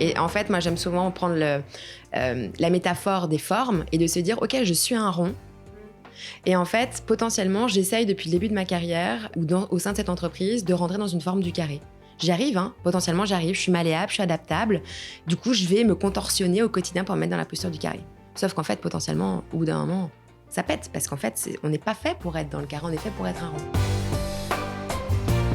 Et en fait, moi, j'aime souvent prendre la métaphore des formes et de se dire, OK, je suis un rond. Et en fait, potentiellement, j'essaye depuis le début de ma carrière ou au sein de cette entreprise de rentrer dans une forme du carré. J'y arrive, hein. Potentiellement j'arrive, je suis malléable, je suis adaptable. Du coup, je vais me contorsionner au quotidien pour me mettre dans la posture du carré. Sauf qu'en fait, potentiellement, au bout d'un moment, ça pète. Parce qu'en fait, on n'est pas fait pour être dans le carré, on est fait pour être un rond.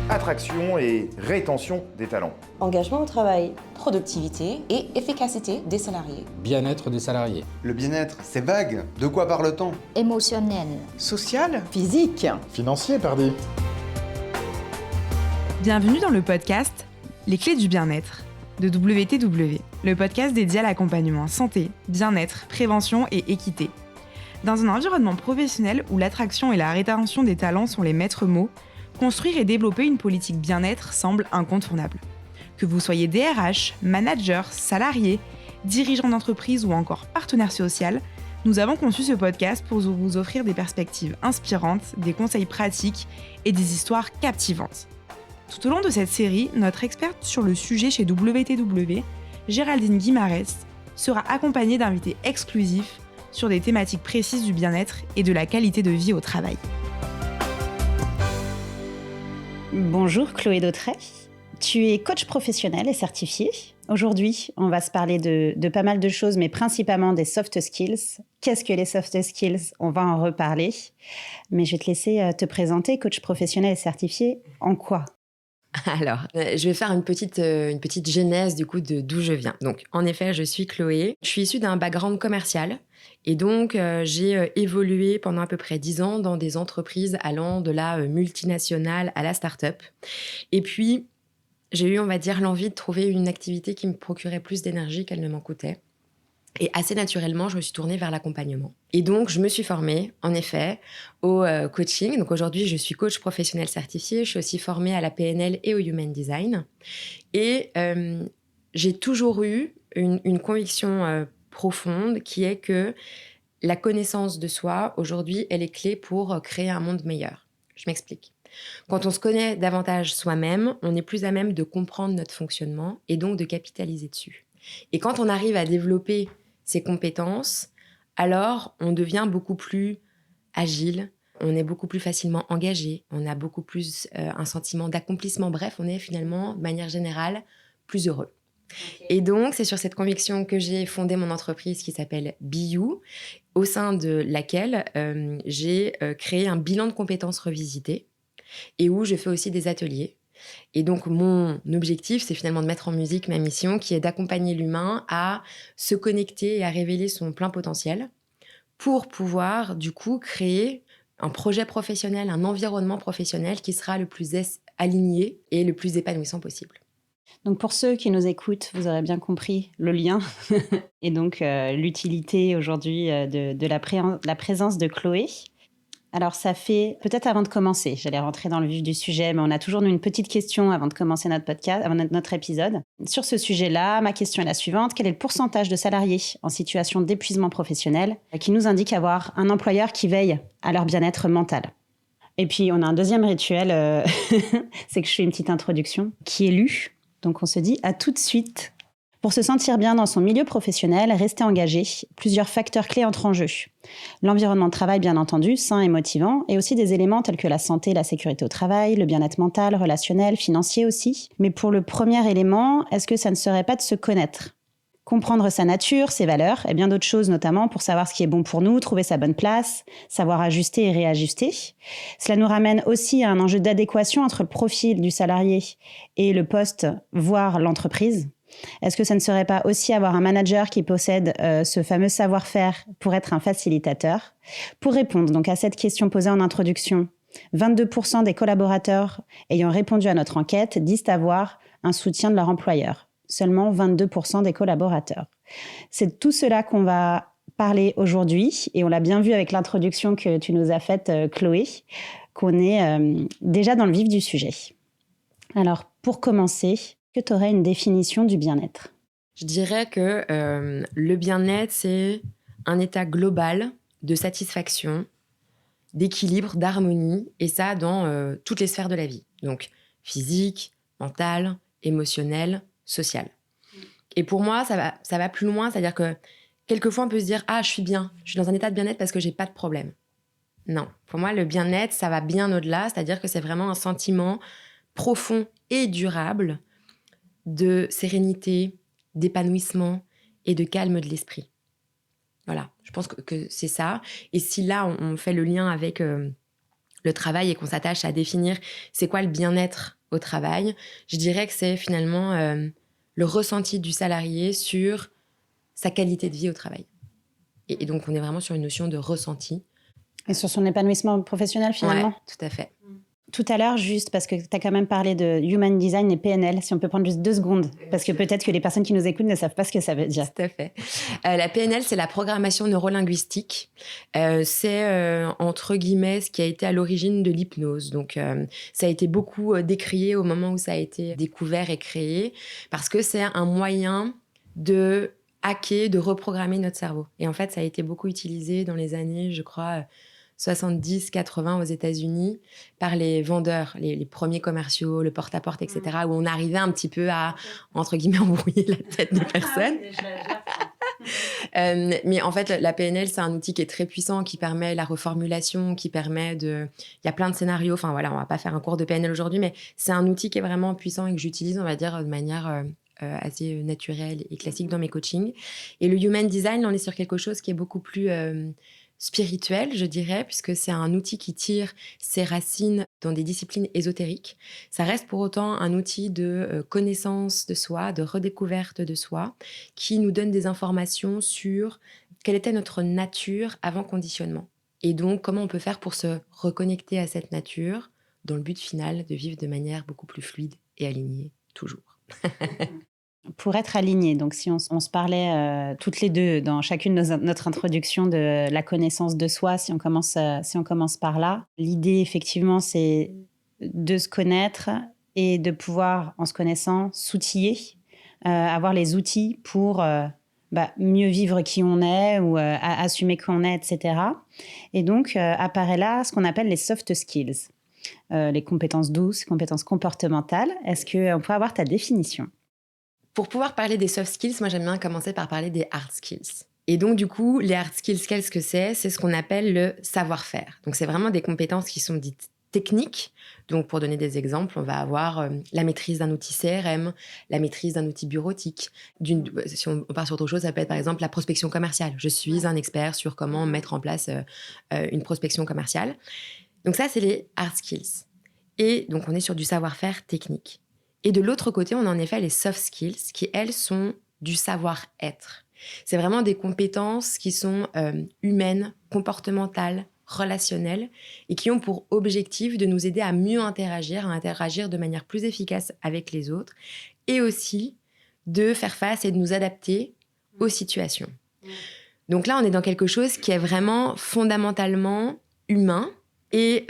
Attraction et rétention des talents. Engagement au travail. Productivité et efficacité des salariés. Bien-être des salariés. Le bien-être, c'est vague. De quoi parle-t-on? Émotionnel. Social. Physique. Financier, pardi. Bienvenue dans le podcast Les clés du bien-être de WTW, le podcast dédié à l'accompagnement santé, bien-être, prévention et équité. Dans un environnement professionnel où l'attraction et la rétention des talents sont les maîtres mots, construire et développer une politique bien-être semble incontournable. Que vous soyez DRH, manager, salarié, dirigeant d'entreprise ou encore partenaire social, nous avons conçu ce podcast pour vous offrir des perspectives inspirantes, des conseils pratiques et des histoires captivantes. Tout au long de cette série, notre experte sur le sujet chez WTW, Géraldine Guimarès, sera accompagnée d'invités exclusifs sur des thématiques précises du bien-être et de la qualité de vie au travail. Bonjour Chloé Dautrey, tu es coach professionnel et certifiée. Aujourd'hui, on va se parler de pas mal de choses, mais principalement des soft skills. Qu'est-ce que les soft skills? On va en reparler. Mais je vais te laisser te présenter, coach professionnel et certifié. En quoi? Alors, je vais faire une petite genèse du coup d'où je viens. Donc, en effet, je suis Chloé. Je suis issue d'un background commercial et donc j'ai évolué pendant à peu près 10 ans dans des entreprises allant de la multinationale à la start-up. Et puis, j'ai eu, on va dire, l'envie de trouver une activité qui me procurait plus d'énergie qu'elle ne m'en coûtait. Et assez naturellement, je me suis tournée vers l'accompagnement. Et donc, je me suis formée, en effet, au coaching. Donc aujourd'hui, je suis coach professionnel certifié. Je suis aussi formée à la PNL et au Human Design. Et j'ai toujours eu une conviction profonde qui est que la connaissance de soi, aujourd'hui, elle est clé pour créer un monde meilleur. Je m'explique. Quand on se connaît davantage soi-même, on est plus à même de comprendre notre fonctionnement et donc de capitaliser dessus. Et quand on arrive à développer ces compétences, alors on devient beaucoup plus agile, on est beaucoup plus facilement engagé, on a beaucoup plus un sentiment d'accomplissement. Bref, on est finalement, de manière générale, plus heureux. Okay. Et donc, c'est sur cette conviction que j'ai fondé mon entreprise qui s'appelle Be You, au sein de laquelle j'ai créé un bilan de compétences revisité et où je fais aussi des ateliers. Et donc, mon objectif, c'est finalement de mettre en musique ma mission, qui est d'accompagner l'humain à se connecter et à révéler son plein potentiel pour pouvoir, du coup, créer un projet professionnel, un environnement professionnel qui sera le plus aligné et le plus épanouissant possible. Donc, pour ceux qui nous écoutent, vous aurez bien compris le lien et donc l'utilité aujourd'hui de la présence de Chloé. Alors, ça fait, peut-être avant de commencer, j'allais rentrer dans le vif du sujet, mais on a toujours une petite question avant de commencer notre podcast, avant notre épisode. Sur ce sujet-là, ma question est la suivante. Quel est le pourcentage de salariés en situation d'épuisement professionnel qui nous indique avoir un employeur qui veille à leur bien-être mental? Et puis, on a un deuxième rituel, c'est que je fais une petite introduction qui est lue. Donc, on se dit à tout de suite. Pour se sentir bien dans son milieu professionnel, rester engagé, plusieurs facteurs clés entrent en jeu. L'environnement de travail, bien entendu, sain et motivant, et aussi des éléments tels que la santé et la sécurité au travail, le bien-être mental, relationnel, financier aussi. Mais pour le premier élément, est-ce que ça ne serait pas de se connaître? Comprendre sa nature, ses valeurs, et bien d'autres choses notamment pour savoir ce qui est bon pour nous, trouver sa bonne place, savoir ajuster et réajuster. Cela nous ramène aussi à un enjeu d'adéquation entre le profil du salarié et le poste, voire l'entreprise. Est-ce que ça ne serait pas aussi avoir un manager qui possède ce fameux savoir-faire pour être un facilitateur? Pour répondre donc à cette question posée en introduction, 22% des collaborateurs ayant répondu à notre enquête disent avoir un soutien de leur employeur. Seulement 22% des collaborateurs. C'est de tout cela qu'on va parler aujourd'hui et on l'a bien vu avec l'introduction que tu nous as faite, Chloé, qu'on est déjà dans le vif du sujet. Alors, pour commencer, que tu aurais une définition du bien-être? Je dirais que le bien-être, c'est un état global de satisfaction, d'équilibre, d'harmonie, et ça dans toutes les sphères de la vie. Donc physique, mentale, émotionnelle, sociale. Et pour moi, ça va plus loin, c'est-à-dire que quelquefois, on peut se dire « Ah, je suis bien, je suis dans un état de bien-être parce que j'ai pas de problème ». Non, pour moi, le bien-être, ça va bien au-delà, c'est-à-dire que c'est vraiment un sentiment profond et durable de sérénité, d'épanouissement et de calme de l'esprit. Voilà, je pense que c'est ça. Et si là, on fait le lien avec le travail et qu'on s'attache à définir c'est quoi le bien-être au travail, je dirais que c'est finalement le ressenti du salarié sur sa qualité de vie au travail. Et donc, on est vraiment sur une notion de ressenti. Et sur son épanouissement professionnel, finalement. Ouais, tout à fait. Tout à l'heure, juste parce que tu as quand même parlé de Human Design et PNL, si on peut prendre juste 2 secondes, parce que peut-être que les personnes qui nous écoutent ne savent pas ce que ça veut dire. Tout à fait. La PNL, c'est la programmation neurolinguistique. C'est, entre guillemets, ce qui a été à l'origine de l'hypnose. Donc, ça a été beaucoup décrié au moment où ça a été découvert et créé, parce que c'est un moyen de hacker, de reprogrammer notre cerveau. Et en fait, ça a été beaucoup utilisé dans les années, je crois, 70-80 aux États-Unis par les vendeurs, les premiers commerciaux, le porte-à-porte, etc., où on arrivait un petit peu à, entre guillemets, embrouiller la tête des personnes. Mais en fait, la PNL, c'est un outil qui est très puissant, qui permet la reformulation, qui permet de... Il y a plein de scénarios. Enfin, voilà, on va pas faire un cours de PNL aujourd'hui, mais c'est un outil qui est vraiment puissant et que j'utilise, on va dire, de manière assez naturelle et classique dans mes coachings. Et le Human Design, on est sur quelque chose qui est beaucoup plus... spirituel, je dirais, puisque c'est un outil qui tire ses racines dans des disciplines ésotériques. Ça reste pour autant un outil de connaissance de soi, de redécouverte de soi, qui nous donne des informations sur quelle était notre nature avant conditionnement. Et donc, comment on peut faire pour se reconnecter à cette nature, dans le but final de vivre de manière beaucoup plus fluide et alignée, toujours. Pour être aligné, donc si on se parlait toutes les deux dans chacune de notre introduction de la connaissance de soi, si on commence par là, l'idée effectivement c'est de se connaître et de pouvoir, en se connaissant, s'outiller, avoir les outils pour mieux vivre qui on est ou assumer qui on est, etc. Et donc apparaît là ce qu'on appelle les soft skills, les compétences douces, compétences comportementales. Est-ce qu'on peut avoir ta définition ? Pour pouvoir parler des soft skills, moi, j'aime bien commencer par parler des hard skills. Et donc, du coup, les hard skills, qu'est-ce que c'est ? C'est ce qu'on appelle le savoir-faire. Donc, c'est vraiment des compétences qui sont dites techniques. Donc, pour donner des exemples, on va avoir la maîtrise d'un outil CRM, la maîtrise d'un outil bureautique. Si on part sur autre chose, ça peut être, par exemple, la prospection commerciale. Je suis un expert sur comment mettre en place une prospection commerciale. Donc, ça, c'est les hard skills. Et donc, on est sur du savoir-faire technique. Et de l'autre côté, on a en effet les soft skills qui, elles, sont du savoir-être. C'est vraiment des compétences qui sont humaines, comportementales, relationnelles et qui ont pour objectif de nous aider à mieux interagir, de manière plus efficace avec les autres et aussi de faire face et de nous adapter aux situations. Donc là, on est dans quelque chose qui est vraiment fondamentalement humain et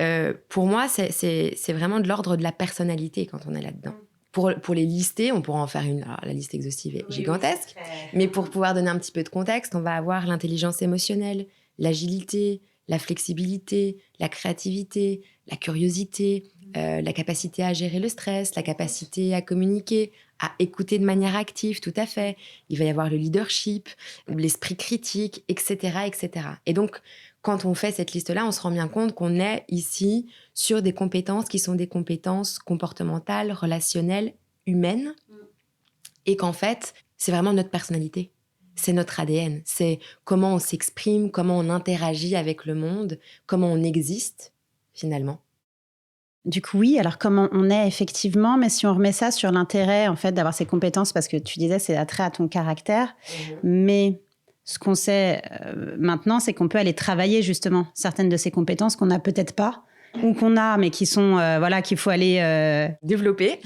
pour moi, c'est vraiment de l'ordre de la personnalité quand on est là-dedans. Pour les lister, on pourra en faire une. Alors, la liste exhaustive est gigantesque, mais pour pouvoir donner un petit peu de contexte, on va avoir l'intelligence émotionnelle, l'agilité, la flexibilité, la créativité, la curiosité, la capacité à gérer le stress, la capacité à communiquer, à écouter de manière active, tout à fait. Il va y avoir le leadership, l'esprit critique, etc., etc. Et donc, quand on fait cette liste-là, on se rend bien compte qu'on est ici sur des compétences qui sont des compétences comportementales, relationnelles, humaines, et qu'en fait, c'est vraiment notre personnalité. C'est notre ADN. C'est comment on s'exprime, comment on interagit avec le monde, comment on existe, finalement. Du coup, oui, alors comment on est effectivement, mais si on remet ça sur l'intérêt, en fait, d'avoir ces compétences, parce que tu disais, c'est attrait à ton caractère, mais... Ce qu'on sait maintenant, c'est qu'on peut aller travailler justement certaines de ces compétences qu'on n'a peut-être pas ou qu'on a, mais qui sont qu'il faut aller développer.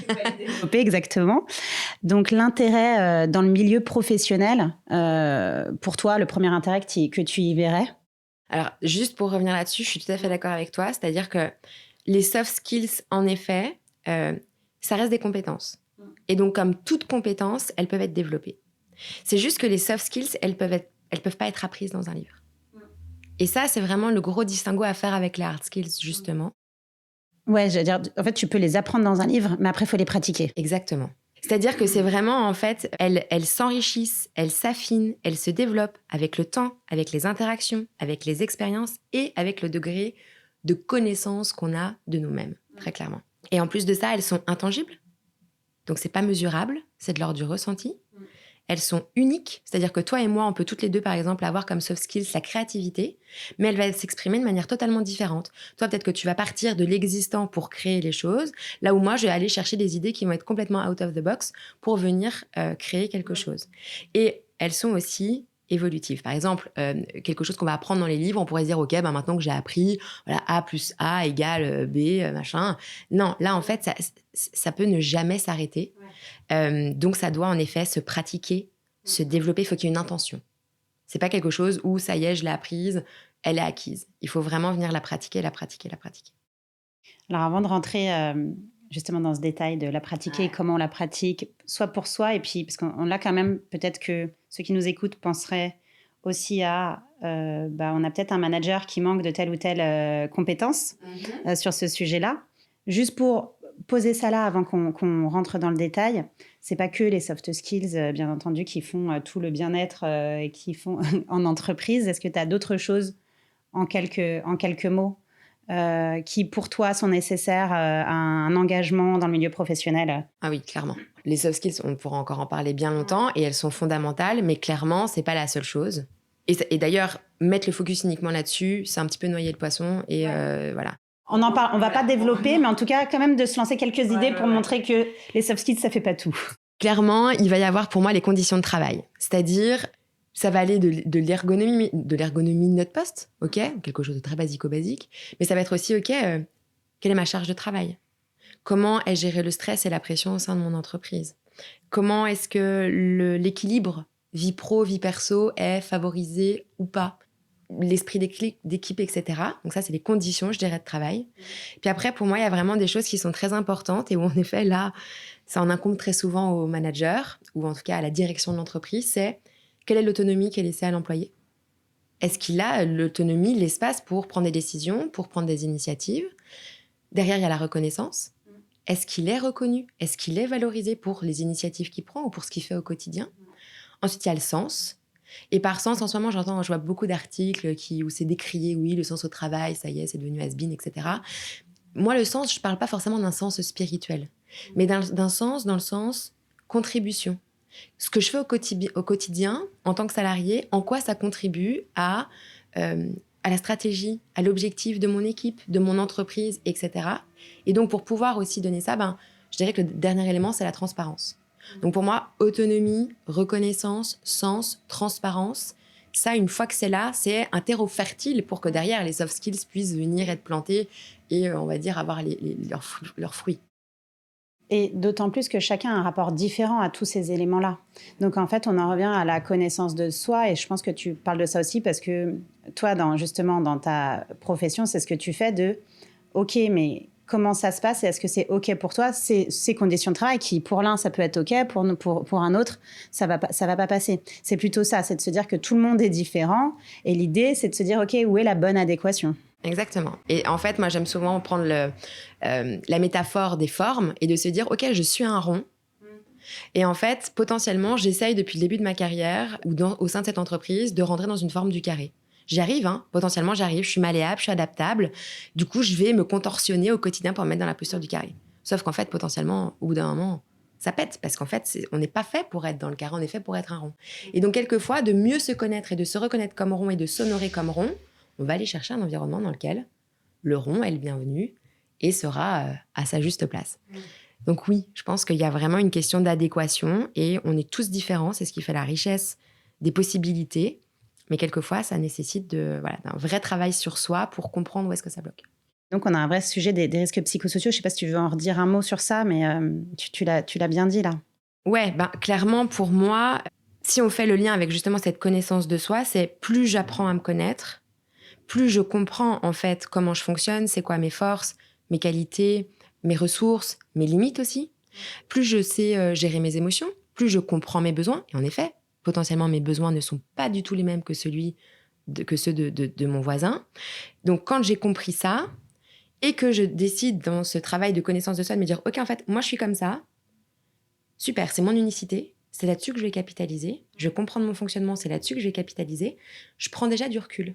Exactement. Donc l'intérêt dans le milieu professionnel, pour toi, le premier intérêt que tu y verrais ? Alors juste pour revenir là-dessus, je suis tout à fait d'accord avec toi. C'est-à-dire que les soft skills, en effet, ça reste des compétences. Et donc comme toute compétence, elles peuvent être développées. C'est juste que les soft skills, elles peuvent pas être apprises dans un livre. Et ça, c'est vraiment le gros distinguo à faire avec les hard skills, justement. Ouais, je veux dire, en fait, tu peux les apprendre dans un livre, mais après, il faut les pratiquer. Exactement. C'est-à-dire que c'est vraiment, en fait, elles s'enrichissent, elles s'affinent, elles se développent avec le temps, avec les interactions, avec les expériences et avec le degré de connaissance qu'on a de nous-mêmes, très clairement. Et en plus de ça, elles sont intangibles. Donc, c'est pas mesurable, c'est de l'ordre du ressenti. Elles sont uniques, c'est-à-dire que toi et moi, on peut toutes les deux, par exemple, avoir comme soft skills la créativité, mais elle va s'exprimer de manière totalement différente. Toi, peut-être que tu vas partir de l'existant pour créer les choses, là où moi, je vais aller chercher des idées qui vont être complètement out of the box pour venir créer quelque chose. Et elles sont aussi évolutives. Par exemple, quelque chose qu'on va apprendre dans les livres, on pourrait se dire, OK, ben maintenant que j'ai appris, voilà, A plus A égale B, machin. Non, là, en fait, ça peut ne jamais s'arrêter. Donc, ça doit en effet se pratiquer, se développer. Il faut qu'il y ait une intention. C'est pas quelque chose où, ça y est, je l'ai apprise, elle est acquise. Il faut vraiment venir la pratiquer, la pratiquer, la pratiquer. Alors, avant de rentrer justement dans ce détail de la pratiquer, comment on la pratique, soit pour soi, et puis, parce qu'on l'a quand même, peut-être que ceux qui nous écoutent penseraient aussi à, on a peut-être un manager qui manque de telle ou telle compétence sur ce sujet-là. Juste pour poser ça là avant qu'on rentre dans le détail, c'est pas que les soft skills, bien entendu, qui font tout le bien-être et qui font en entreprise. Est-ce que tu as d'autres choses en quelques mots qui, pour toi, sont nécessaires à un engagement dans le milieu professionnel? Ah oui, clairement. Les soft skills, on pourra encore en parler bien longtemps et elles sont fondamentales, mais clairement, c'est pas la seule chose. Et d'ailleurs, mettre le focus uniquement là-dessus, c'est un petit peu noyer le poisson et voilà. On en parle, on va pas développer, mais en tout cas, quand même, de se lancer quelques idées pour montrer que les soft skills, ça fait pas tout. Clairement, il va y avoir pour moi les conditions de travail. C'est-à-dire, ça va aller de l'ergonomie de notre poste, ok, quelque chose de très basique, mais ça va être aussi, ok, quelle est ma charge de travail? Comment est géré le stress et la pression au sein de mon entreprise? Comment est-ce que l'équilibre vie pro, vie perso est favorisé ou pas? L'esprit d'équipe, etc. Donc ça, c'est les conditions, je dirais, de travail. Puis après, pour moi, il y a vraiment des choses qui sont très importantes et où, en effet, là, ça en incombe très souvent au manager ou en tout cas à la direction de l'entreprise, c'est quelle est l'autonomie qui est laissée à l'employé? Est-ce qu'il a l'autonomie, l'espace pour prendre des décisions, pour prendre des initiatives? Derrière, il y a la reconnaissance. Est-ce qu'il est reconnu? Est-ce qu'il est valorisé pour les initiatives qu'il prend ou pour ce qu'il fait au quotidien? Ensuite, il y a le sens. Et par sens, en ce moment, je vois beaucoup d'articles où c'est décrié, oui, le sens au travail, ça y est, c'est devenu has-been, etc. Moi, le sens, je ne parle pas forcément d'un sens spirituel, mais d'un sens dans le sens contribution. Ce que je fais au quotidien, en tant que salarié, en quoi ça contribue à la stratégie, à l'objectif de mon équipe, de mon entreprise, etc. Et donc, pour pouvoir aussi donner ça, je dirais que le dernier élément, c'est la transparence. Donc pour moi, autonomie, reconnaissance, sens, transparence, ça, une fois que c'est là, c'est un terreau fertile pour que derrière, les soft skills puissent venir être plantés et, on va dire, avoir leurs fruits. Et d'autant plus que chacun a un rapport différent à tous ces éléments-là. Donc en fait, on en revient à la connaissance de soi et je pense que tu parles de ça aussi parce que toi, justement, dans ta profession, c'est ce que tu fais de « OK, mais… » Comment ça se passe et est-ce que c'est OK pour toi, ces conditions de travail qui, pour l'un, ça peut être OK, pour un autre, ça va pas passer. C'est plutôt ça, c'est de se dire que tout le monde est différent et l'idée, c'est de se dire OK, où est la bonne adéquation? Exactement. Et en fait, moi, j'aime souvent prendre la métaphore des formes et de se dire OK, je suis un rond. Et en fait, potentiellement, j'essaye depuis le début de ma carrière ou au sein de cette entreprise de rentrer dans une forme du carré. J'arrive, potentiellement j'arrive, je suis malléable, je suis adaptable. Du coup, je vais me contorsionner au quotidien pour me mettre dans la posture du carré. Sauf qu'en fait, potentiellement, au bout d'un moment, ça pète. Parce qu'en fait, on n'est pas fait pour être dans le carré, on est fait pour être un rond. Et donc, quelquefois, de mieux se connaître et de se reconnaître comme rond et de s'honorer comme rond, on va aller chercher un environnement dans lequel le rond est le bienvenu et sera à sa juste place. Donc oui, je pense qu'il y a vraiment une question d'adéquation et on est tous différents. C'est ce qui fait la richesse des possibilités. Mais quelquefois, ça nécessite d'un vrai travail sur soi pour comprendre où est-ce que ça bloque. Donc, on a un vrai sujet des risques psychosociaux. Je ne sais pas si tu veux en redire un mot sur ça, mais tu l'as bien dit là. Ouais, clairement, pour moi, si on fait le lien avec justement cette connaissance de soi, c'est plus j'apprends à me connaître, plus je comprends en fait comment je fonctionne, c'est quoi mes forces, mes qualités, mes ressources, mes limites aussi. Plus je sais gérer mes émotions, plus je comprends mes besoins. Et en effet, potentiellement, mes besoins ne sont pas du tout les mêmes que ceux de mon voisin. Donc, quand j'ai compris ça et que je décide dans ce travail de connaissance de soi de me dire « Ok, en fait, moi, je suis comme ça. super, c'est mon unicité, c'est là-dessus que je vais capitaliser, je vais comprendre mon fonctionnement, c'est là-dessus que je vais capitaliser, je prends déjà du recul.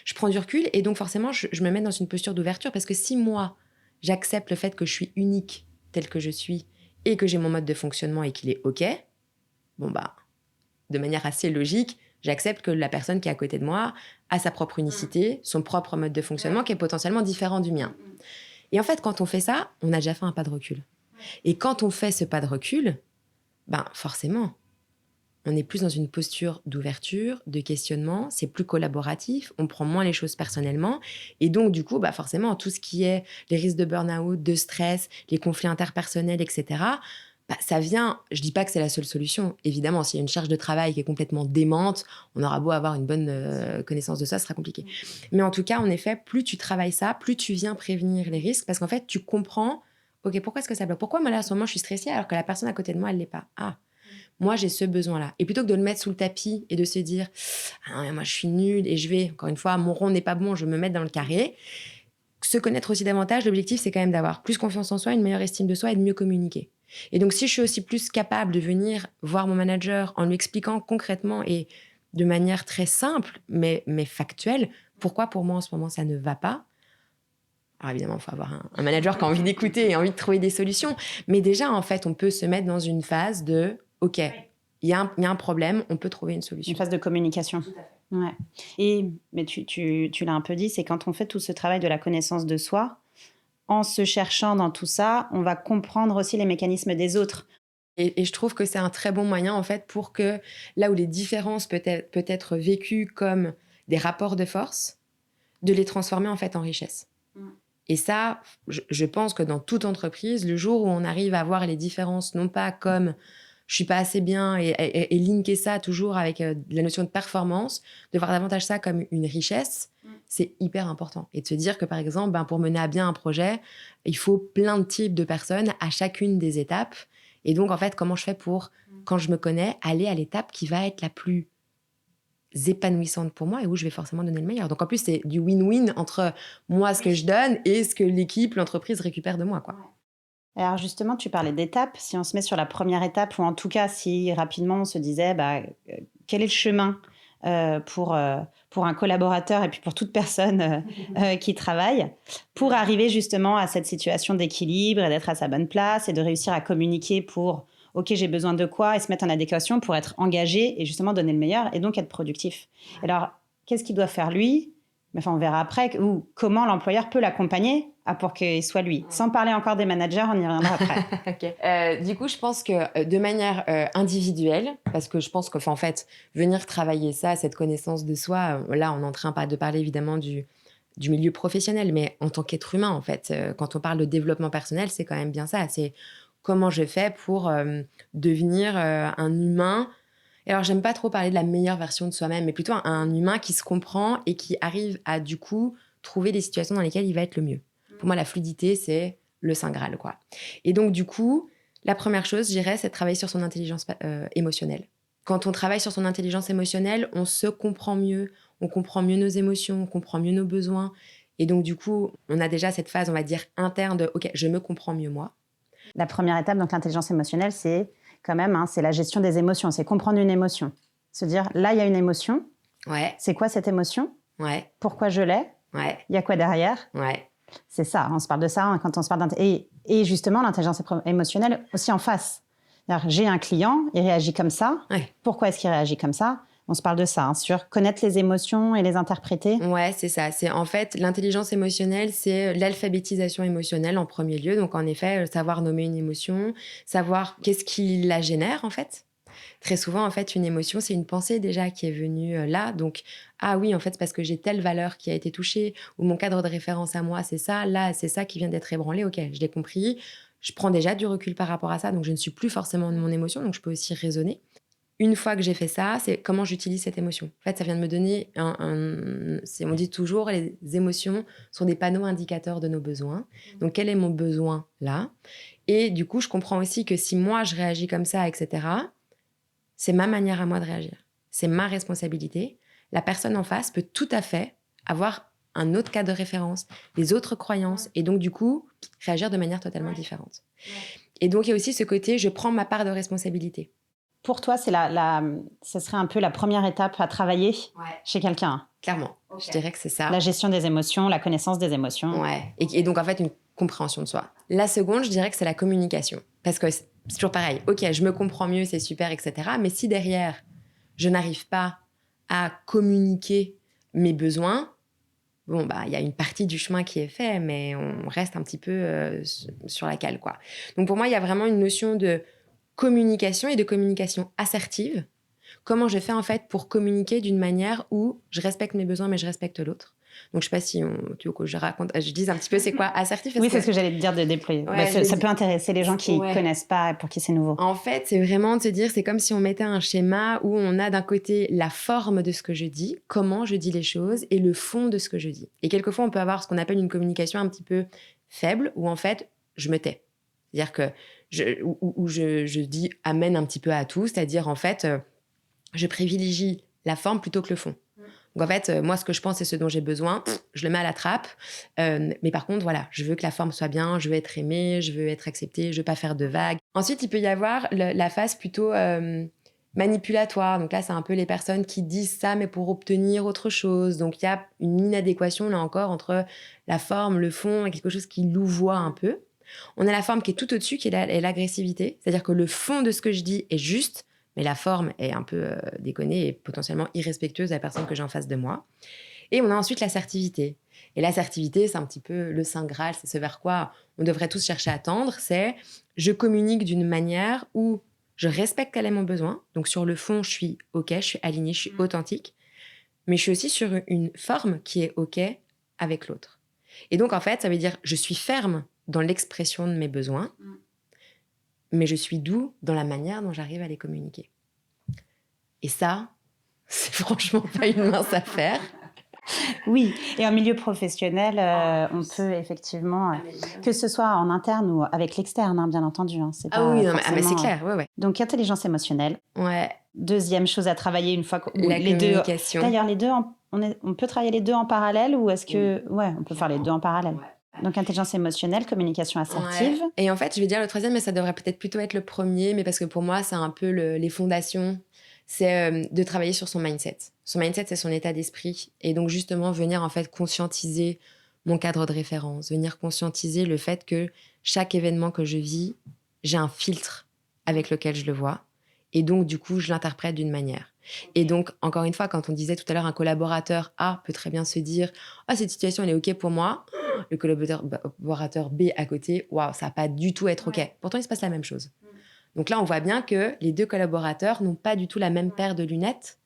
Je prends du recul et donc forcément, je me mets dans une posture d'ouverture parce que si moi, j'accepte le fait que je suis unique tel que je suis et que j'ai mon mode de fonctionnement et qu'il est OK, bon bah, de manière assez logique, j'accepte que la personne qui est à côté de moi a sa propre unicité, son propre mode de fonctionnement qui est potentiellement différent du mien. Et en fait, quand on fait ça, on a déjà fait un pas de recul. Et quand on fait ce pas de recul, ben forcément, on est plus dans une posture d'ouverture, de questionnement, c'est plus collaboratif, on prend moins les choses personnellement. Et donc, du coup, bah forcément, tout ce qui est les risques de burn-out, de stress, les conflits interpersonnels, etc., bah, ça vient, je dis pas que c'est la seule solution. Évidemment, s'il y a une charge de travail qui est complètement démente, on aura beau avoir une bonne connaissance de ça, ce sera compliqué. Mais en tout cas, en effet, plus tu travailles ça, plus tu viens prévenir les risques, parce qu'en fait, tu comprends, ok, pourquoi est-ce que ça bloque ? Pourquoi moi, là, à ce moment, je suis stressée alors que la personne à côté de moi, elle l'est pas ? Ah, moi, j'ai ce besoin-là. Et plutôt que de le mettre sous le tapis et de se dire, ah non, mais moi, je suis nulle et je vais, encore une fois, mon rond n'est pas bon, je vais me mettre dans le carré. Se connaître aussi davantage, l'objectif, c'est quand même d'avoir plus confiance en soi, une meilleure estime de soi et de mieux communiquer. Et donc, si je suis aussi plus capable de venir voir mon manager en lui expliquant concrètement et de manière très simple, mais factuelle, pourquoi pour moi en ce moment ça ne va pas. Alors évidemment, il faut avoir un manager qui a envie d'écouter et envie de trouver des solutions. Mais déjà, en fait, on peut se mettre dans une phase de « OK, il y a un problème, on peut trouver une solution ». Une phase de communication. Tout à fait. Ouais. Mais tu l'as un peu dit, c'est quand on fait tout ce travail de la connaissance de soi, en se cherchant dans tout ça, on va comprendre aussi les mécanismes des autres. Et je trouve que c'est un très bon moyen, en fait, pour que là où les différences peuvent être vécues comme des rapports de force, de les transformer, en fait, en richesse. Et ça, je pense que dans toute entreprise, le jour où on arrive à voir les différences, non pas comme je suis pas assez bien et linker ça toujours avec la notion de performance, de voir davantage ça comme une richesse, c'est hyper important. Et de se dire que, par exemple, pour mener à bien un projet, il faut plein de types de personnes à chacune des étapes. Et donc, en fait, comment je fais pour, quand je me connais, aller à l'étape qui va être la plus épanouissante pour moi et où je vais forcément donner le meilleur. Donc, en plus, c'est du win-win entre moi, ce que je donne, et ce que l'équipe, l'entreprise récupère de moi, quoi. Alors justement, tu parlais d'étapes. Si on se met sur la première étape, ou en tout cas, si rapidement on se disait quel est le chemin pour un collaborateur et puis pour toute personne qui travaille, pour arriver justement à cette situation d'équilibre et d'être à sa bonne place et de réussir à communiquer pour « ok, j'ai besoin de quoi ?» et se mettre en adéquation pour être engagé et justement donner le meilleur et donc être productif. Alors, qu'est-ce qu'il doit faire lui ? Enfin, on verra après, ou comment l'employeur peut l'accompagner pour qu'il soit lui. Sans parler encore des managers, on y reviendra après. Okay. Du coup, je pense que de manière individuelle, parce que je pense que, en fait, venir travailler ça, cette connaissance de soi, là, on est en train de parler évidemment du milieu professionnel, mais en tant qu'être humain, en fait, quand on parle de développement personnel, c'est quand même bien ça. C'est comment je fais pour devenir un humain. Et alors, j'aime pas trop parler de la meilleure version de soi-même, mais plutôt un humain qui se comprend et qui arrive à, du coup, trouver les situations dans lesquelles il va être le mieux. Pour moi, la fluidité, c'est le Saint Graal, quoi. Et donc, du coup, la première chose, je dirais, c'est de travailler sur son intelligence émotionnelle. Quand on travaille sur son intelligence émotionnelle, on se comprend mieux, on comprend mieux nos émotions, on comprend mieux nos besoins. Et donc, du coup, on a déjà cette phase, on va dire, interne de « OK, je me comprends mieux moi ». La première étape, donc l'intelligence émotionnelle, c'est quand même, c'est la gestion des émotions, c'est comprendre une émotion. Se dire, là, il y a une émotion. Ouais. C'est quoi cette émotion ? Ouais. Pourquoi je l'ai ? Ouais. Il y a quoi derrière ? Ouais. C'est ça, on se parle de ça quand on se parle et justement, l'intelligence émotionnelle aussi en face. C'est-à-dire, j'ai un client, il réagit comme ça. Ouais. Pourquoi est-ce qu'il réagit comme ça ? On se parle de ça, sur connaître les émotions et les interpréter. Ouais, c'est ça. C'est en fait l'intelligence émotionnelle, c'est l'alphabétisation émotionnelle en premier lieu. Donc en effet, savoir nommer une émotion, savoir qu'est-ce qui la génère en fait. Très souvent, en fait, une émotion, c'est une pensée déjà qui est venue là. Donc, ah oui, en fait, c'est parce que j'ai telle valeur qui a été touchée ou mon cadre de référence à moi, c'est ça. Là, c'est ça qui vient d'être ébranlé. Ok, je l'ai compris. Je prends déjà du recul par rapport à ça. Donc, je ne suis plus forcément de mon émotion. Donc, je peux aussi raisonner. Une fois que j'ai fait ça, c'est comment j'utilise cette émotion. En fait, ça vient de me donner on dit toujours, les émotions sont des panneaux indicateurs de nos besoins. Donc, quel est mon besoin là ? Et du coup, je comprends aussi que si moi, je réagis comme ça, etc., c'est ma manière à moi de réagir. C'est ma responsabilité. La personne en face peut tout à fait avoir un autre cas de référence, des autres croyances, et donc, du coup, réagir de manière totalement différente. Et donc, il y a aussi ce côté, je prends ma part de responsabilité. Pour toi, ce serait un peu la première étape à travailler chez quelqu'un. Clairement, je dirais que c'est ça. La gestion des émotions, la connaissance des émotions. Ouais. Et donc, en fait, une compréhension de soi. La seconde, je dirais que c'est la communication. Parce que c'est toujours pareil. Ok, je me comprends mieux, c'est super, etc. Mais si derrière, je n'arrive pas à communiquer mes besoins, bon, bah, il y a une partie du chemin qui est fait, mais on reste un petit peu sur la cale, quoi. Donc, pour moi, il y a vraiment une notion de communication et de communication assertive. Comment je fais, en fait, pour communiquer d'une manière où je respecte mes besoins, mais je respecte l'autre. Donc, je sais pas si tu veux que je dise un petit peu c'est quoi assertif. Oui, c'est ce que j'allais te dire de déployer. Ouais, ça peut intéresser les gens qui ne connaissent pas et pour qui c'est nouveau. En fait, c'est vraiment de se dire, c'est comme si on mettait un schéma où on a d'un côté la forme de ce que je dis, comment je dis les choses, et le fond de ce que je dis. Et quelquefois, on peut avoir ce qu'on appelle une communication un petit peu faible, où en fait, je me tais. C'est-à-dire que je dis amène un petit peu à tout, c'est-à-dire en fait, je privilégie la forme plutôt que le fond. Donc en fait, moi, ce que je pense, c'est ce dont j'ai besoin. Je le mets à la trappe. Mais par contre, voilà, je veux que la forme soit bien, je veux être aimée, je veux être acceptée, je veux pas faire de vagues. Ensuite, il peut y avoir la phase plutôt manipulatoire. Donc là, c'est un peu les personnes qui disent ça, mais pour obtenir autre chose. Donc il y a une inadéquation, là encore, entre la forme, le fond, et quelque chose qui louvoie un peu. On a la forme qui est tout au-dessus, qui est l'agressivité. C'est-à-dire que le fond de ce que je dis est juste, mais la forme est un peu déconnée et potentiellement irrespectueuse de la personne que j'ai en face de moi. Et on a ensuite l'assertivité. Et l'assertivité, c'est un petit peu le saint Graal, c'est ce vers quoi on devrait tous chercher à tendre, c'est je communique d'une manière où je respecte quel est mon besoin. Donc sur le fond, je suis OK, je suis alignée, je suis authentique. Mais je suis aussi sur une forme qui est OK avec l'autre. Et donc en fait, ça veut dire je suis ferme dans l'expression de mes besoins, mais je suis doux dans la manière dont j'arrive à les communiquer. Et ça, c'est franchement pas une mince affaire. Oui, et en milieu professionnel, on peut effectivement, que ce soit en interne ou avec l'externe, hein, bien entendu. Hein, c'est pas mais forcément, c'est clair, ouais. Donc, intelligence émotionnelle. Ouais. Deuxième chose à travailler une fois que La les communication. Deux. D'ailleurs, les deux, on peut travailler les deux en parallèle ou est-ce que... Ouais, on peut faire les deux en parallèle. Donc, intelligence émotionnelle, communication assertive. Ouais. Et en fait, je vais dire le troisième, mais ça devrait peut-être plutôt être le premier, mais parce que pour moi, c'est un peu les fondations. C'est de travailler sur son mindset. Son mindset, c'est son état d'esprit. Et donc, justement, venir en fait conscientiser mon cadre de référence, venir conscientiser le fait que chaque événement que je vis, j'ai un filtre avec lequel je le vois. Et donc, du coup, je l'interprète d'une manière. Et donc, encore une fois, quand on disait tout à l'heure, un collaborateur A peut très bien se dire « Ah, cette situation, elle est OK pour moi. » Le collaborateur B à côté, « Waouh, ça va pas du tout être OK. » Pourtant, il se passe la même chose. Donc là, on voit bien que les deux collaborateurs n'ont pas du tout la même paire de lunettes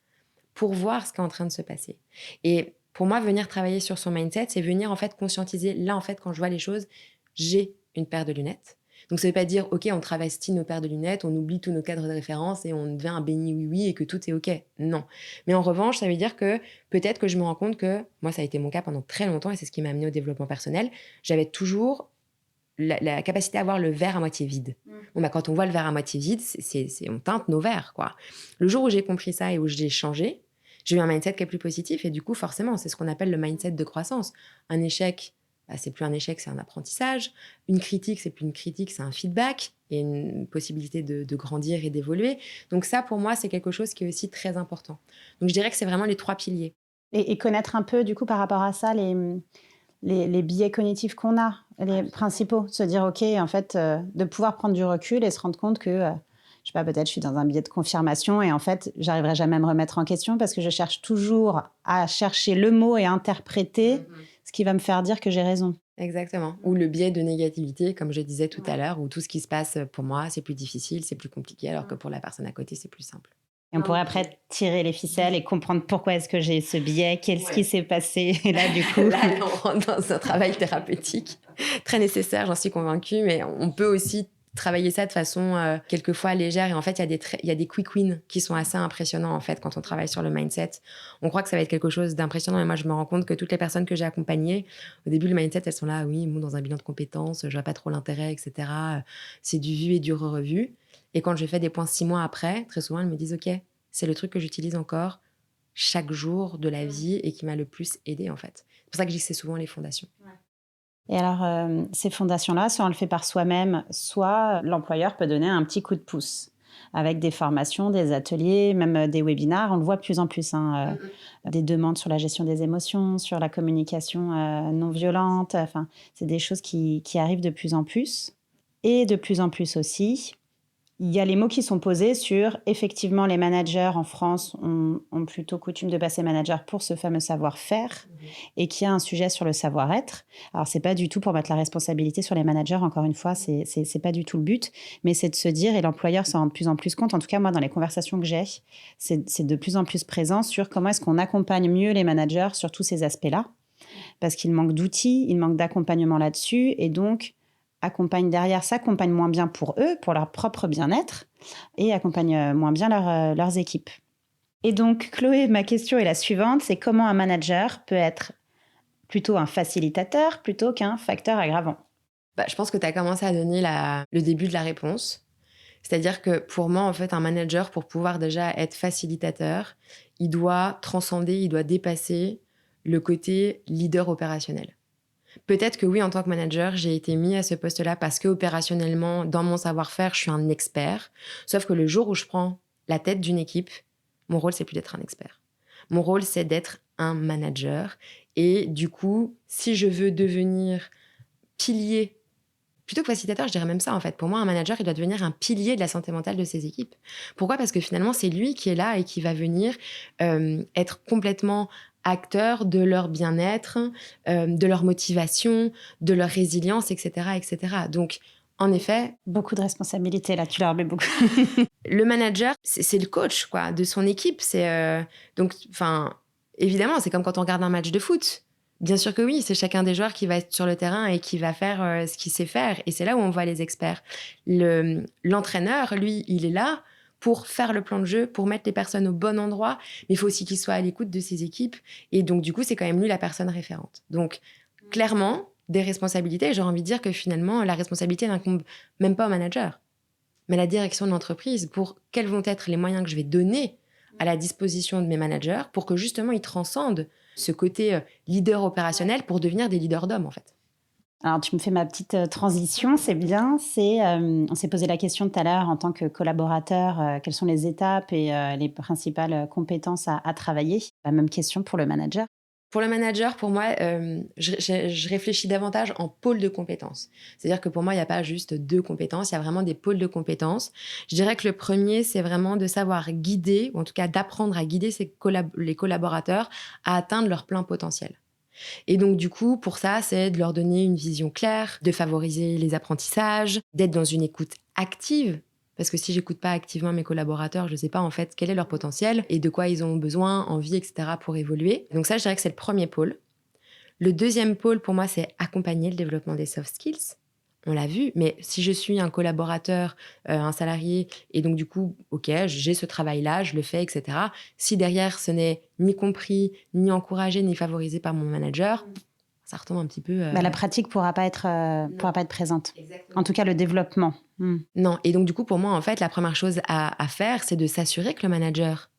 pour voir ce qui est en train de se passer. Et pour moi, venir travailler sur son mindset, c'est venir en fait conscientiser. Là, en fait, quand je vois les choses, j'ai une paire de lunettes. Donc, ça ne veut pas dire, OK, on travestit nos paires de lunettes, on oublie tous nos cadres de référence et on devient un béni oui-oui et que tout est OK. Non. Mais en revanche, ça veut dire que peut-être que je me rends compte que, moi, ça a été mon cas pendant très longtemps et c'est ce qui m'a amené au développement personnel. J'avais toujours la capacité à voir le verre à moitié vide. Bon, bah, quand on voit le verre à moitié vide, on teinte nos verres, quoi. Le jour où j'ai compris ça et où j'ai changé, j'ai eu un mindset qui est plus positif et du coup, forcément, c'est ce qu'on appelle le mindset de croissance. Un échec, bah, c'est plus un échec, c'est un apprentissage. Une critique, c'est plus une critique, c'est un feedback et une possibilité de grandir et d'évoluer. Donc ça, pour moi, c'est quelque chose qui est aussi très important. Donc je dirais que c'est vraiment les 3 piliers. Et connaître un peu, du coup, par rapport à ça, les biais cognitifs qu'on a, les principaux. Se dire, OK, en fait, de pouvoir prendre du recul et se rendre compte que, je sais pas, peut-être je suis dans un biais de confirmation et en fait, j'arriverai jamais à me remettre en question parce que je cherche toujours à chercher le mot et à interpréter ce qui va me faire dire que j'ai raison. Exactement. Ou le biais de négativité, comme je disais tout à l'heure, où tout ce qui se passe pour moi, c'est plus difficile, c'est plus compliqué, alors que pour la personne à côté, c'est plus simple. Et on pourrait après tirer les ficelles et comprendre pourquoi est-ce que j'ai ce biais, qu'est-ce qui s'est passé. Et là, du coup... Là, on rentre dans un travail thérapeutique très nécessaire, j'en suis convaincue, mais on peut aussi travailler ça de façon quelquefois légère. Et en fait, il y a des quick wins qui sont assez impressionnants en fait quand on travaille sur le mindset. On croit que ça va être quelque chose d'impressionnant, mais moi, je me rends compte que toutes les personnes que j'ai accompagnées, au début, le mindset, elles sont là, oui, bon, dans un bilan de compétences, je vois pas trop l'intérêt, etc. C'est du vu et du re-revu. Et quand je fais des points 6 mois après, très souvent, elles me disent, OK, c'est le truc que j'utilise encore chaque jour de la vie et qui m'a le plus aidée, en fait. C'est pour ça que je dis que c'est souvent les fondations. Et alors, ces fondations-là, soit on le fait par soi-même, soit l'employeur peut donner un petit coup de pouce avec des formations, des ateliers, même des webinars. On le voit de plus en plus, des demandes sur la gestion des émotions, sur la communication non violente. Enfin, c'est des choses qui arrivent de plus en plus. Et de plus en plus aussi, il y a les mots qui sont posés sur, effectivement, les managers en France ont plutôt coutume de passer manager pour ce fameux savoir-faire et qu'il y a un sujet sur le savoir-être. Alors, c'est pas du tout pour mettre la responsabilité sur les managers, encore une fois, c'est pas du tout le but, mais c'est de se dire, et l'employeur s'en rend de plus en plus compte, en tout cas, moi, dans les conversations que j'ai, c'est de plus en plus présent sur comment est-ce qu'on accompagne mieux les managers sur tous ces aspects-là, parce qu'il manque d'outils, il manque d'accompagnement là-dessus, et donc s'accompagnent moins bien pour eux, pour leur propre bien-être, et accompagnent moins bien leurs équipes. Et donc, Chloé, ma question est la suivante, c'est comment un manager peut être plutôt un facilitateur plutôt qu'un facteur aggravant? Je pense que tu as commencé à donner le début de la réponse. C'est-à-dire que pour moi, en fait, un manager, pour pouvoir déjà être facilitateur, il doit transcender, il doit dépasser le côté leader opérationnel. Peut-être que oui, en tant que manager, j'ai été mis à ce poste-là parce que opérationnellement, dans mon savoir-faire, je suis un expert. Sauf que le jour où je prends la tête d'une équipe, mon rôle, c'est plus d'être un expert. Mon rôle, c'est d'être un manager. Et du coup, si je veux devenir pilier, plutôt que facilitateur, je dirais même ça en fait. Pour moi, un manager, il doit devenir un pilier de la santé mentale de ses équipes. Pourquoi ? Parce que finalement, c'est lui qui est là et qui va venir être complètement acteur de leur bien-être, de leur motivation, de leur résilience, etc., etc. Donc, en effet... Beaucoup de responsabilités, là, tu leur mets beaucoup. Le manager, c'est le coach quoi, de son équipe. Donc, évidemment, c'est comme quand on regarde un match de foot. Bien sûr que oui, c'est chacun des joueurs qui va être sur le terrain et qui va faire ce qu'il sait faire. Et c'est là où on voit les experts. L'entraîneur, lui, il est là pour faire le plan de jeu, pour mettre les personnes au bon endroit, mais il faut aussi qu'il soit à l'écoute de ses équipes. Et donc, du coup, c'est quand même lui la personne référente. Donc, clairement, des responsabilités, j'aurais envie de dire que finalement, la responsabilité n'incombe même pas au manager, mais à la direction de l'entreprise pour quels vont être les moyens que je vais donner à la disposition de mes managers pour que justement, ils transcendent ce côté leader opérationnel pour devenir des leaders d'hommes, en fait. Alors, tu me fais ma petite transition, c'est bien. On s'est posé la question tout à l'heure en tant que collaborateur, quelles sont les étapes et les principales compétences à travailler. La même question pour le manager. Pour le manager, pour moi, je réfléchis davantage en pôle de compétences. C'est-à-dire que pour moi, il n'y a pas juste 2 compétences, il y a vraiment des pôles de compétences. Je dirais que le premier, c'est vraiment de savoir guider, ou en tout cas d'apprendre à guider les collaborateurs à atteindre leur plein potentiel. Et donc, du coup, pour ça, c'est de leur donner une vision claire, de favoriser les apprentissages, d'être dans une écoute active. Parce que si j'écoute pas activement mes collaborateurs, je sais pas en fait quel est leur potentiel et de quoi ils ont besoin, envie, etc. pour évoluer. Donc ça, je dirais que c'est le premier pôle. Le deuxième pôle, pour moi, c'est accompagner le développement des soft skills. On l'a vu, mais si je suis un collaborateur, un salarié, et donc du coup, ok, j'ai ce travail-là, je le fais, etc. Si derrière, ce n'est ni compris, ni encouragé, ni favorisé par mon manager, ça retombe un petit peu... La pratique ne pourra pas être présente. Exactement. En tout cas, le développement. Non, et donc du coup, pour moi, en fait, la première chose à faire, c'est de s'assurer que le manager,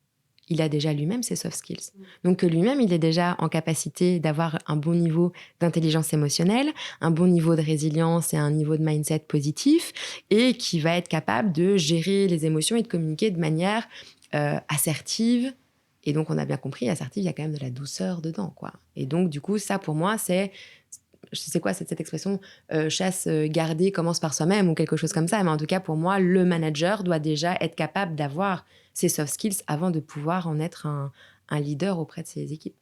il a déjà lui-même ses soft skills. Donc que lui-même, il est déjà en capacité d'avoir un bon niveau d'intelligence émotionnelle, un bon niveau de résilience et un niveau de mindset positif, et qui va être capable de gérer les émotions et de communiquer de manière assertive. Et donc, on a bien compris, assertive, il y a quand même de la douceur dedans, quoi. Et donc, du coup, ça, pour moi, c'est quoi cette expression chasse gardée commence par soi-même ou quelque chose comme ça. Mais en tout cas, pour moi, le manager doit déjà être capable d'avoir ses soft skills avant de pouvoir en être un leader auprès de ses équipes.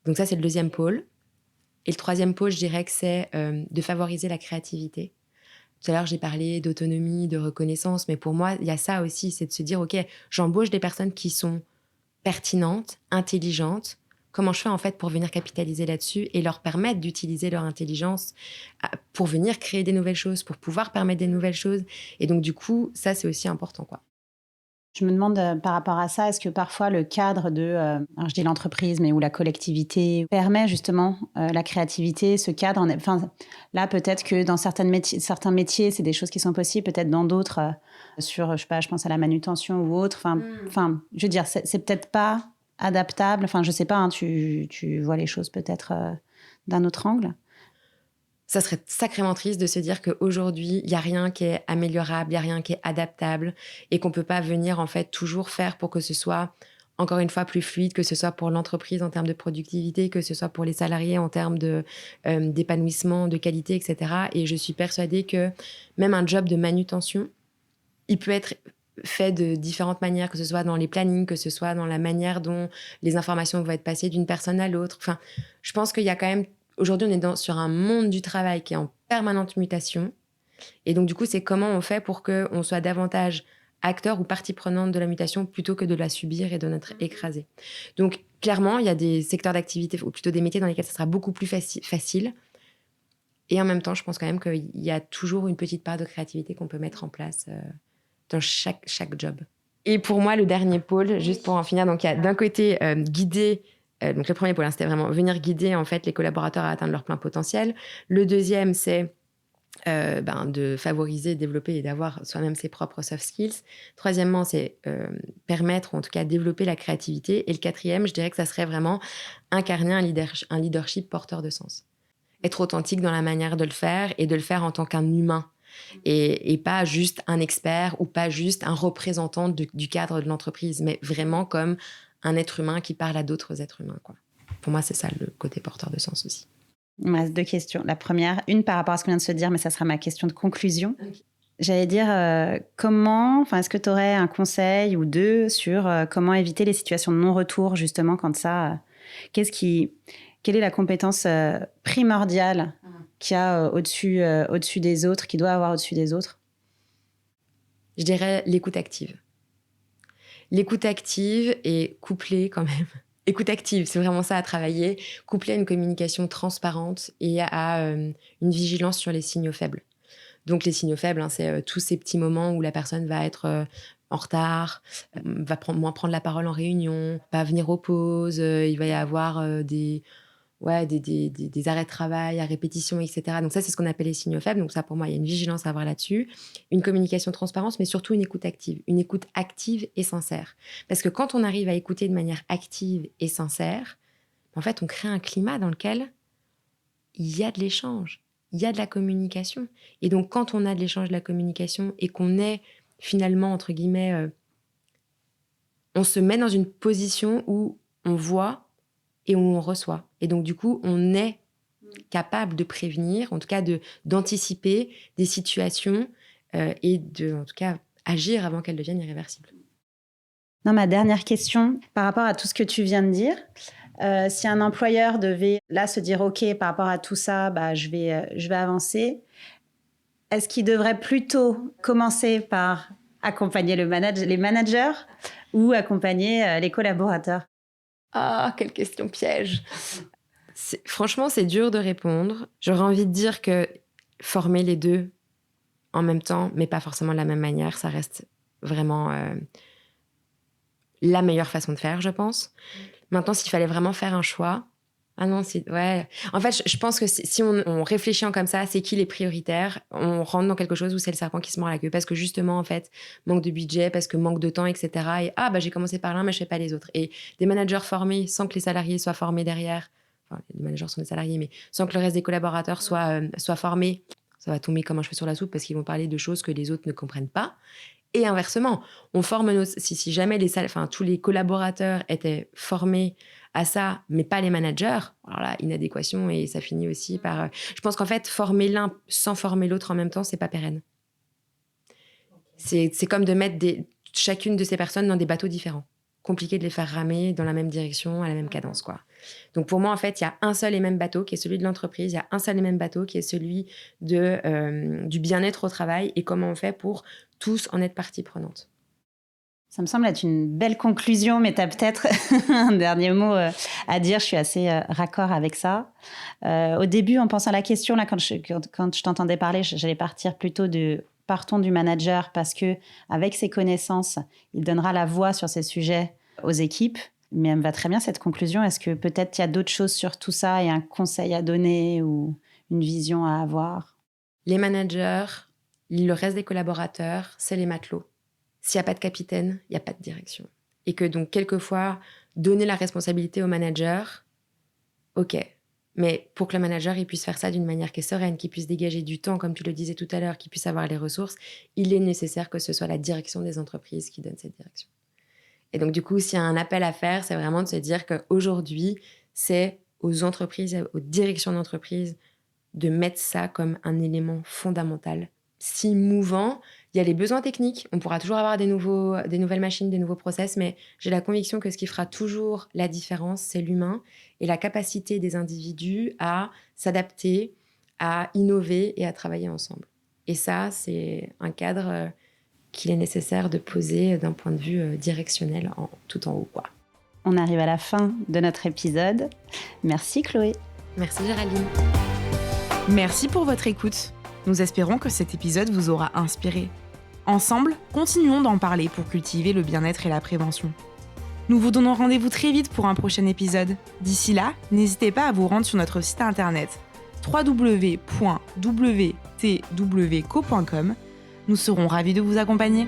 Donc ça, c'est le deuxième pôle. Et le troisième pôle, je dirais que c'est de favoriser la créativité. Tout à l'heure, j'ai parlé d'autonomie, de reconnaissance, mais pour moi, il y a ça aussi, c'est de se dire, OK, j'embauche des personnes qui sont pertinentes, intelligentes. Comment je fais en fait pour venir capitaliser là-dessus et leur permettre d'utiliser leur intelligence pour venir créer des nouvelles choses, pour pouvoir permettre des nouvelles choses. Et donc, du coup, ça, c'est aussi important, quoi. Je me demande par rapport à ça, est-ce que parfois le cadre alors je dis l'entreprise, mais où la collectivité permet justement la créativité, ce cadre, là peut-être que dans certains métiers, c'est des choses qui sont possibles, peut-être dans d'autres, je sais pas, je pense à la manutention ou autre, je veux dire, c'est peut-être pas adaptable, je sais pas, tu vois les choses peut-être d'un autre angle. Ça serait sacrément triste de se dire qu'aujourd'hui, il n'y a rien qui est améliorable, il n'y a rien qui est adaptable et qu'on ne peut pas venir en fait toujours faire pour que ce soit, encore une fois, plus fluide, que ce soit pour l'entreprise en termes de productivité, que ce soit pour les salariés en termes d'épanouissement, de qualité, etc. Et je suis persuadée que même un job de manutention, il peut être fait de différentes manières, que ce soit dans les plannings, que ce soit dans la manière dont les informations vont être passées d'une personne à l'autre. Enfin, je pense qu'il y a quand même... Aujourd'hui, on est sur un monde du travail qui est en permanente mutation. Et donc, du coup, c'est comment on fait pour qu'on soit davantage acteur ou partie prenante de la mutation plutôt que de la subir et de notre écrasé. Donc, clairement, il y a des secteurs d'activité, ou plutôt des métiers dans lesquels ça sera beaucoup plus facile. Et en même temps, je pense quand même qu'il y a toujours une petite part de créativité qu'on peut mettre en place dans chaque job. Et pour moi, le dernier pôle, juste pour en finir, donc il y a d'un côté guider, donc le premier pôle, c'était vraiment venir guider en fait les collaborateurs à atteindre leur plein potentiel. Le deuxième, c'est de favoriser, développer et d'avoir soi-même ses propres soft skills. Troisièmement, c'est permettre, ou en tout cas développer la créativité. Et le quatrième, je dirais que ça serait vraiment incarner un leadership porteur de sens. Être authentique dans la manière de le faire et de le faire en tant qu'un humain. Et pas juste un expert ou pas juste un représentant du cadre de l'entreprise, mais vraiment comme un être humain qui parle à d'autres êtres humains, quoi. Pour moi, c'est ça le côté porteur de sens aussi. Il me reste 2 questions. La première, une par rapport à ce qu'on vient de se dire, mais ça sera ma question de conclusion. Okay. J'allais dire est-ce que tu aurais un conseil ou 2 sur comment éviter les situations de non-retour, justement, quand ça... Quelle est la compétence primordiale qu'il y a au-dessus des autres, qu'il doit avoir au-dessus des autres? Je dirais l'écoute active. L'écoute active est couplée quand même. Écoute active, c'est vraiment ça à travailler, couplée à une communication transparente et à une vigilance sur les signaux faibles. Donc les signaux faibles, c'est tous ces petits moments où la personne va être en retard, va moins prendre la parole en réunion, pas venir aux pauses, il va y avoir des arrêts de travail à répétition, etc. Donc ça, c'est ce qu'on appelle les signaux faibles. Donc ça, pour moi, il y a une vigilance à avoir là-dessus, une communication transparente, mais surtout une écoute active et sincère. Parce que quand on arrive à écouter de manière active et sincère, en fait, on crée un climat dans lequel il y a de l'échange, il y a de la communication. Et donc, quand on a de l'échange, de la communication, et qu'on est finalement, entre guillemets, on se met dans une position où on voit et où on reçoit. Et donc, du coup, on est capable de prévenir, en tout cas d'anticiper des situations et en tout cas, agir avant qu'elles deviennent irréversibles. Non, ma dernière question, par rapport à tout ce que tu viens de dire, si un employeur devait là se dire « Ok, par rapport à tout ça, je vais avancer », est-ce qu'il devrait plutôt commencer par accompagner les managers ou accompagner les collaborateurs? Ah, quelle question piège. Franchement, c'est dur de répondre. J'aurais envie de dire que former les deux en même temps, mais pas forcément de la même manière, ça reste vraiment la meilleure façon de faire, je pense. Maintenant, s'il fallait vraiment faire un choix... Ah non, ouais. En fait, je pense que si on réfléchit comme ça, c'est qui les prioritaires, on rentre dans quelque chose où c'est le serpent qui se mord la queue. Parce que justement, en fait, manque de budget, parce que manque de temps, etc. Et j'ai commencé par l'un, mais je ne fais pas les autres. Et des managers formés sans que les salariés soient formés derrière, enfin, les managers sont des salariés, mais sans que le reste des collaborateurs soient formés, ça va tomber comme un cheveu sur la soupe parce qu'ils vont parler de choses que les autres ne comprennent pas. Et inversement, on forme si jamais tous les collaborateurs étaient formés à ça, mais pas les managers, alors là, inadéquation, et ça finit aussi par... Je pense qu'en fait, former l'un sans former l'autre en même temps, c'est pas pérenne. C'est comme de mettre chacune de ces personnes dans des bateaux différents. Compliqué de les faire ramer dans la même direction, à la même cadence, quoi. Donc pour moi, en fait, il y a un seul et même bateau qui est celui de l'entreprise, il y a un seul et même bateau qui est celui du bien-être au travail, et comment on fait pour tous en être partie prenante. Ça me semble être une belle conclusion, mais tu as peut-être un dernier mot à dire. Je suis assez raccord avec ça. Au début, en pensant à la question, là, quand je t'entendais parler, j'allais partir plutôt partons du manager parce que avec ses connaissances, il donnera la voix sur ces sujets aux équipes. Mais elle me va très bien cette conclusion. Est-ce que peut-être il y a d'autres choses sur tout ça et un conseil à donner ou une vision à avoir? Les managers, le reste des collaborateurs, c'est les matelots. S'il n'y a pas de capitaine, il n'y a pas de direction. Et que donc, quelquefois, donner la responsabilité au manager, ok, Mais pour que le manager il puisse faire ça d'une manière qui est sereine, qu'il puisse dégager du temps, comme tu le disais tout à l'heure, qu'il puisse avoir les ressources, il est nécessaire que ce soit la direction des entreprises qui donne cette direction. Et donc, du coup, s'il y a un appel à faire, c'est vraiment de se dire qu'aujourd'hui, c'est aux entreprises, aux directions d'entreprise, de mettre ça comme un élément fondamental. Si mouvant, il y a les besoins techniques. On pourra toujours avoir des nouvelles machines, des nouveaux process, mais j'ai la conviction que ce qui fera toujours la différence, c'est l'humain et la capacité des individus à s'adapter, à innover et à travailler ensemble. Et ça, c'est un cadre qu'il est nécessaire de poser d'un point de vue directionnel tout en haut, quoi. On arrive à la fin de notre épisode. Merci Chloé. Merci Géraldine. Merci pour votre écoute. Nous espérons que cet épisode vous aura inspiré. Ensemble, continuons d'en parler pour cultiver le bien-être et la prévention. Nous vous donnons rendez-vous très vite pour un prochain épisode. D'ici là, n'hésitez pas à vous rendre sur notre site internet www.wtwco.com. Nous serons ravis de vous accompagner.